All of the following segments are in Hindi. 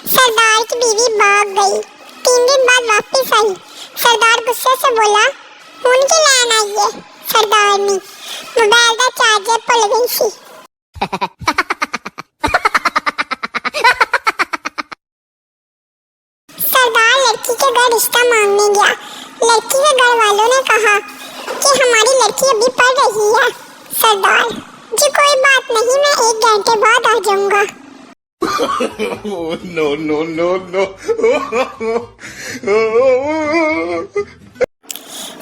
सरदार की बीवी भाग गई। 3 दिन बाद वापस आई। सरदार गुस्से से बोला, हुन की लैन आई है। सरदारनी, मोबाइल का चार्जर भुल गई सी। सरदार लड़की के घर रिश्ता मांगने गया। लड़की के घर वालों ने कहा कि हमारी लड़की अभी पढ़ रही है। सरदार जी, कोई बात नहीं, मैं 1 घंटे बाद आ जाऊंगा। No, no, no, no.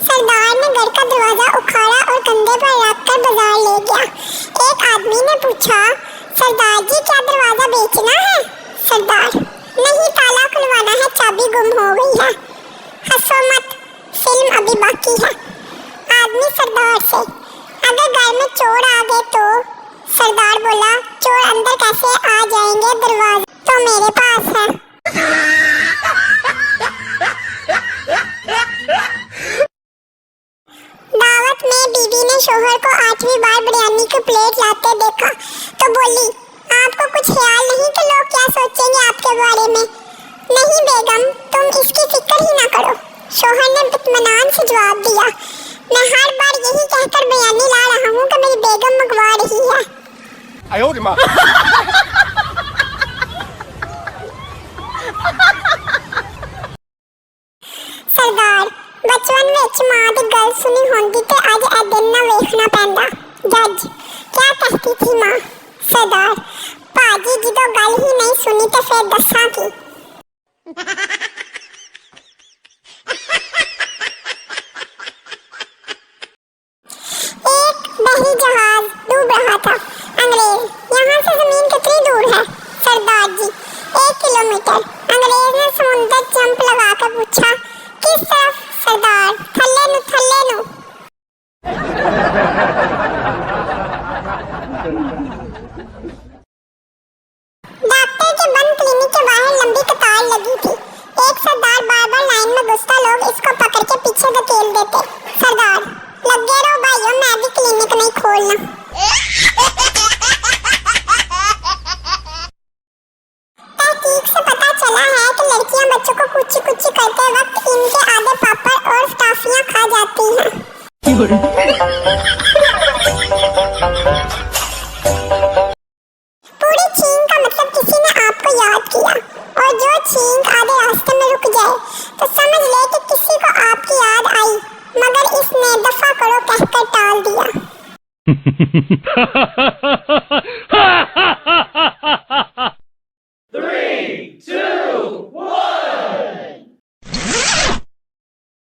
सरदार ने घर का दरवाजा उखाड़ा और कंधे पर रखकर बाजार ले गया। एक आदमी ने पूछा, सरदार जी क्या दरवाजा बेचना है? सरदार, नहीं, ताला खुलवाना है, चाबी गुम हो गई है। हंसो मत, फिल्म अभी बाकी है। आदमी सरदार से, अगर घर में चोर आ गए तो? सरदार बोला, चोर अंदर कैसे आ जाएंगे, दरवाजा तो मेरे पास है। दावत में बीवी ने शोहर को 8वीं बार बिरयानी की प्लेट लाते देखा तो बोली, आपको कुछ ख्याल नहीं कि लोग क्या सोचेंगे आपके बारे में? नहीं बेगम, तुम इसकी फिक्र ही ना करो। शोहर ने इत्मीनान से जवाब दिया, मैं हर बार यही कहकर बिरयानी ला रहा हूँ कि मेरी बेगम मंगवा रही है। सरदार, बचपन विच मां दी गल सुनी होंदी ते अज ए दिन ना वेखना पैंदा। जज, क्या कहती थी मां? सरदार, पाजी जदों गल ही नहीं सुनी ते फिर दस्सां की। एक बहरी जहाज डूब रहा था। अंग्रेज, यहाँ से जमीन कितनी दूर है? सरदार जी, 1 किलोमीटर। अंग्रेज ने समुद्र जंप लगाकर पूछा, किस तरफ? सरदार, थल्ले नु, थल्ले नु। डॉक्टर के बंद क्लिनिक के बाहर लंबी कतार लगी थी। एक सरदार बार-बार लाइन में घुसता, लोग इसको पकड़ के पीछे धकेल देते। सरदार, लगे रहो भाइयों, मैं भी क्लिनिक नहीं खोलना। तहकीक से पता चला है कि लड़कियां बच्चों को कुची-कुची करते वक्त इनके आधे पापड़ और टॉफियां खा जाती हैं। पूरी छींक का मतलब किसी ने आपको याद किया, और जो छींक आधे रास्ते में रुक जाए तो समझ ले कि किसी को आपकी याद आई, मगर इसने दफा करो कहकर टाल दिया।